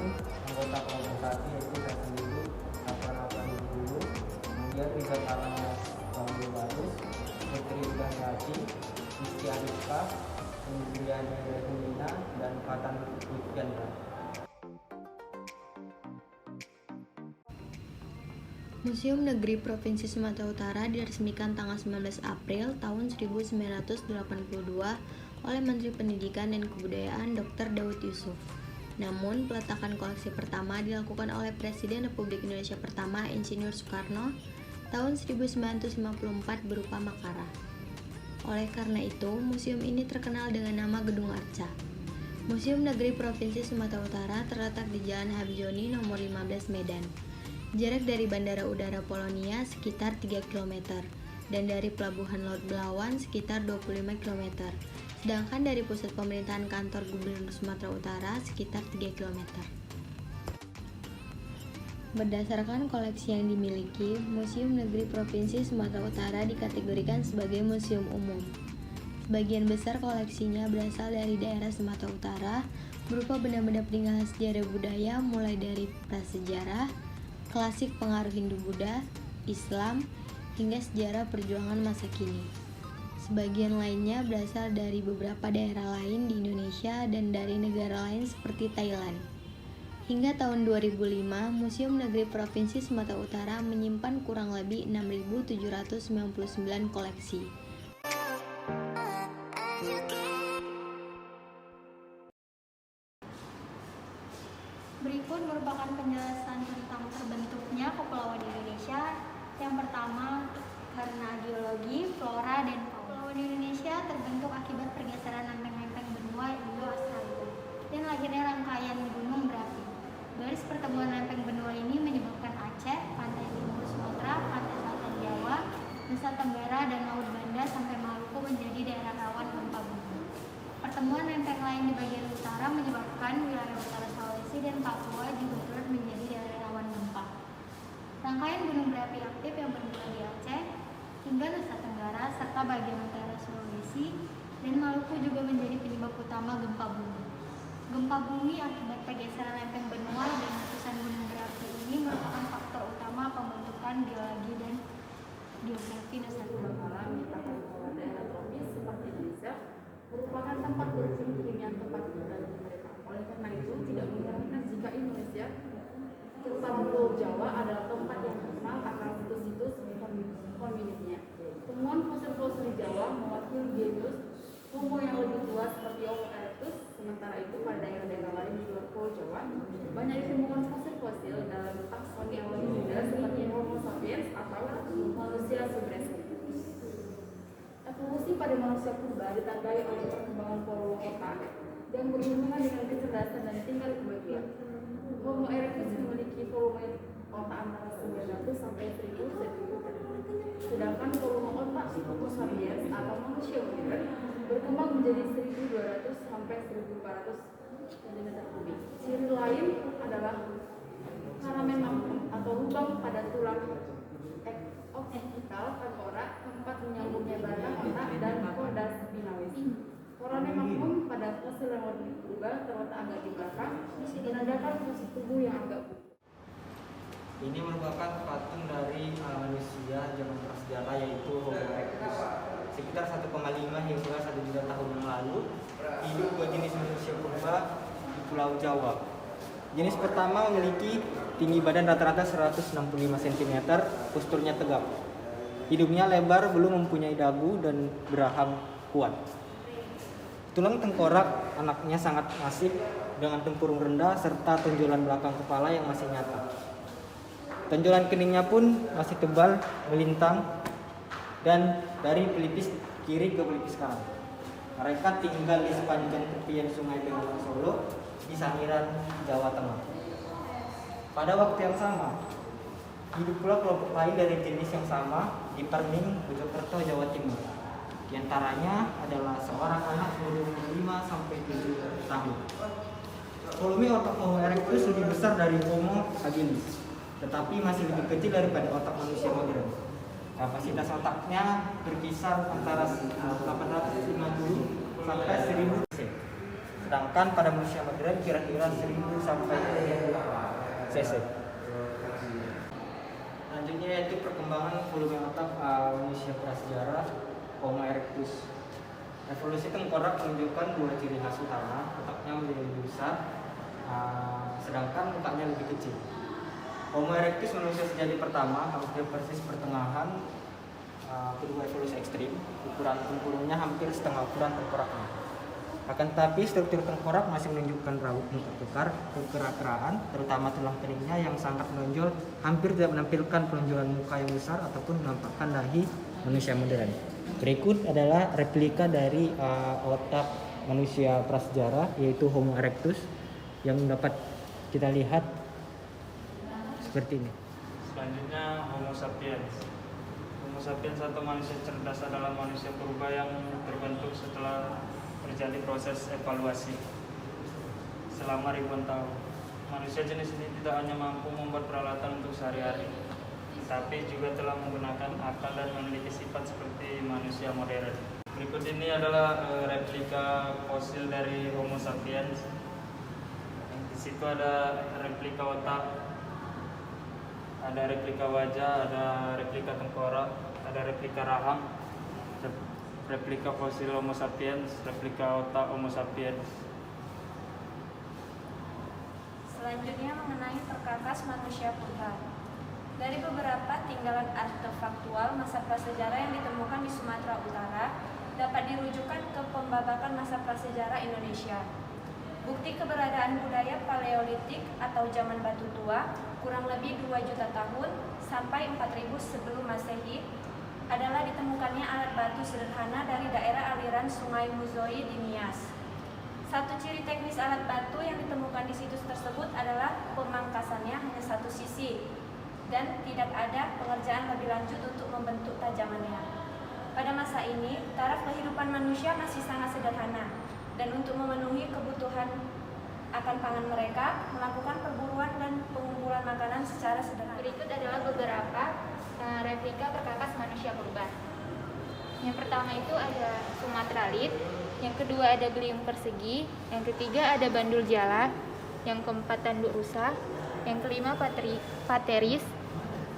anggota kelompok 1 yaitu saya sendiri 88 dulu, kemudian Rizal Karnas Bagus, Putri Ibrahim Haji, Isti Ariska, kemudian Helena dan Fatan Lutfiandra. Museum Negeri Provinsi Sumatera Utara diresmikan tanggal 19 April tahun 1982 oleh Menteri Pendidikan dan Kebudayaan Dr. Daud Yusuf. Namun, peletakan koleksi pertama dilakukan oleh Presiden Republik Indonesia pertama Insinyur Soekarno tahun 1954 berupa makara. Oleh karena itu, museum ini terkenal dengan nama Gedung Arca. Museum Negeri Provinsi Sumatera Utara terletak di Jalan Habjoni nomor 15 Medan. Jarak dari Bandara Udara Polonia sekitar 3 km dan dari Pelabuhan Laut Belawan sekitar 25 km. Sedangkan dari pusat pemerintahan kantor Gubernur Sumatera Utara sekitar 3 km. Berdasarkan koleksi yang dimiliki, Museum Negeri Provinsi Sumatera Utara dikategorikan sebagai museum umum. Sebagian besar koleksinya berasal dari daerah Sumatera Utara, berupa benda-benda peninggalan sejarah budaya mulai dari prasejarah, klasik pengaruh Hindu-Buddha, Islam, hingga sejarah perjuangan masa kini. Sebagian lainnya berasal dari beberapa daerah lain di Indonesia dan dari negara lain seperti Thailand. Hingga tahun 2005, Museum Negeri Provinsi Sumatera Utara menyimpan kurang lebih 6.799 koleksi. Berikut merupakan penjelasan tentang terbentuknya kepulauan Indonesia. Yang pertama, karena geologi, flora, dan fauna. Kepulauan Indonesia terbentuk akibat pergeseran lempeng-lempeng benua Indo-Australia dan lahirnya rangkaian gunung berapi. Garis pertemuan lempeng benua ini menyebabkan Aceh, pantai timur Sumatera, pantai selatan Jawa, Nusa Tenggara, dan Laut Banda sampai Maluku menjadi daerah rawan gempa bumi. Pertemuan lempeng lain di bagian utara menyebabkan wilayah utara Sulawesi dan Papua juga turut menjadi daerah rawan gempa. Rangkaian gunung berapi aktif yang bermula di Aceh hingga Nusa Tenggara serta bagian utara Sulawesi dan Maluku juga menjadi penyebab utama gempa bumi. Gempa bumi akibat pergeseran lempeng benua dan letusan gunung berapi ini merupakan faktor utama pembentukan geologi dan geografi Nusa Tenggara. Daerah tropis seperti Indonesia merupakan tempat bermukim yang tepat bagi mereka. Oleh karena itu, tidak mengherankan jika Indonesia, terutama Pulau Jawa, adalah tempat yang terkenal akan situs-situs hominidnya. Temuan fosil-fosil di Jawa mewakili genus Homo yang lebih tua seperti Homo erectus. Sementara itu, pada daerah-daerah lain di luar Pulau Jawa, banyak ditemukan fosil-fosil dalam taksoni yang lebih muda seperti Homo sapiens atau manusia subresis. Evolusi pada manusia purba ditandai oleh perkembangan volume otak yang berhubungan dengan kecerdasan dan tingkat kematian. Homo erectus memiliki volume otak antara 900 sampai 1000 cm. Sedangkan volume otak Homo sapiens atau manusia modern berkembang menjadi 1200 sampai 1400 cm3. Ciri lain adalah foramen magnum atau lubang pada tulang optikal tengkorak, tempat menyambungnya batang otak dan korda spinalis. Foramen magnum pada fosil yang lebih purba terletak agak di belakang, menandakan posisi tubuh yang agak bungkuk. Ini merupakan patung dari manusia zaman prasejarah yaitu Homo erectus. Sekitar 1,5 hingga 1 juta tahun yang lalu hidup dua jenis manusia purba di Pulau Jawa. Jenis pertama memiliki tinggi badan rata-rata 165 cm, posturnya tegap. Hidungnya lebar, belum mempunyai dagu dan berahang kuat. Tulang tengkorak anaknya sangat masif dengan tempurung rendah serta tonjolan belakang kepala yang masih nyata. Tonjolan keningnya pun masih tebal, melintang, dan dari pelipis kiri ke pelipis kanan. Mereka tinggal di sepanjang tepian Sungai Bengawan Solo di Sangiran, Jawa Tengah. Pada waktu yang sama, hidup pula kelompok lain dari jenis yang sama di Perning, Mojokerto, Jawa Timur. Di antaranya adalah seorang anak berumur 5 sampai 7 tahun. Volume otak Homo erectus lebih besar dari Homo habilis, tetapi masih lebih kecil daripada otak manusia modern. Kapasitas otaknya berkisar antara 850 sampai 1000 cc. Sedangkan pada manusia modern kira-kira 1000 sampai 1000 cc. Selanjutnya yaitu perkembangan volume otak manusia prasejarah Homo erectus. Evolusi tengkorak menunjukkan dua ciri khas utama, otaknya menjadi lebih besar, sedangkan mukanya lebih kecil. Homo erectus manusia sejati pertama hampir persis pertengahan kedua evolusi ekstrim. Ukuran tempurungnya hampir setengah ukuran tengkoraknya. Akan tetapi struktur tengkorak masih menunjukkan raut muka kekar, kekerak-keraan, terutama tulang keningnya yang sangat menonjol, hampir tidak menampilkan penonjolan muka yang besar ataupun menampakkan dahi manusia modern. Berikut adalah replika dari otak manusia prasejarah yaitu Homo erectus yang dapat kita lihat seperti ini. Selanjutnya Homo sapiens. Homo sapiens atau manusia cerdas adalah manusia purba yang terbentuk setelah terjadi proses evaluasi selama ribuan tahun. Manusia jenis ini tidak hanya mampu membuat peralatan untuk sehari-hari, tetapi juga telah menggunakan akal dan memiliki sifat seperti manusia modern. Berikut ini adalah replika fosil dari Homo sapiens. Di situ ada replika otak, ada replika wajah, ada replika tengkorak, ada replika rahang, replika fosil Homo sapiens, replika otak Homo sapiens. Selanjutnya mengenai perkakas manusia purba. Dari beberapa tinggalan artefaktual masa prasejarah yang ditemukan di Sumatera Utara, dapat dirujukan ke pembabakan masa prasejarah Indonesia. Bukti keberadaan budaya Paleolitik atau zaman batu tua kurang lebih 2 juta tahun sampai 4000 sebelum Masehi adalah ditemukannya alat batu sederhana dari daerah aliran Sungai Muzoi di Nias. Satu ciri teknis alat batu yang ditemukan di situs tersebut adalah pemangkasannya hanya satu sisi dan tidak ada pengerjaan lebih lanjut untuk membentuk tajamannya. Pada masa ini, taraf kehidupan manusia masih sangat sederhana dan untuk memenuhi kebutuhan akan pangan mereka, melakukan perburuan dan pengumpulan makanan secara sederhana. Berikut adalah beberapa replika perkakas manusia purba. Yang pertama itu ada Sumatralit, yang kedua ada Geliung persegi, yang ketiga ada Bandul Jala, yang keempat Tanduk Rusa, yang kelima Pateris,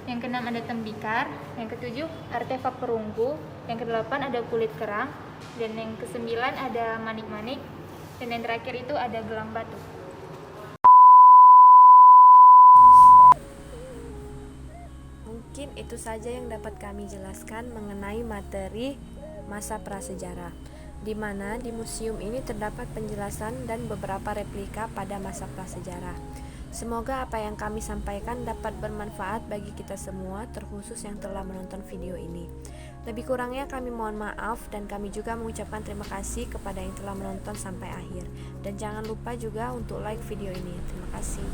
yang keenam ada Tembikar, yang ketujuh artefak perunggu, yang kedelapan ada kulit kerang, dan yang kesembilan ada manik-manik, dan yang terakhir itu ada gelang batu. Mungkin itu saja yang dapat kami jelaskan mengenai materi masa prasejarah, di mana di museum ini terdapat penjelasan dan beberapa replika pada masa prasejarah. Semoga apa yang kami sampaikan dapat bermanfaat bagi kita semua, terkhusus yang telah menonton video ini. Lebih kurangnya kami mohon maaf dan kami juga mengucapkan terima kasih kepada yang telah menonton sampai akhir. Dan jangan lupa juga untuk like video ini. Terima kasih.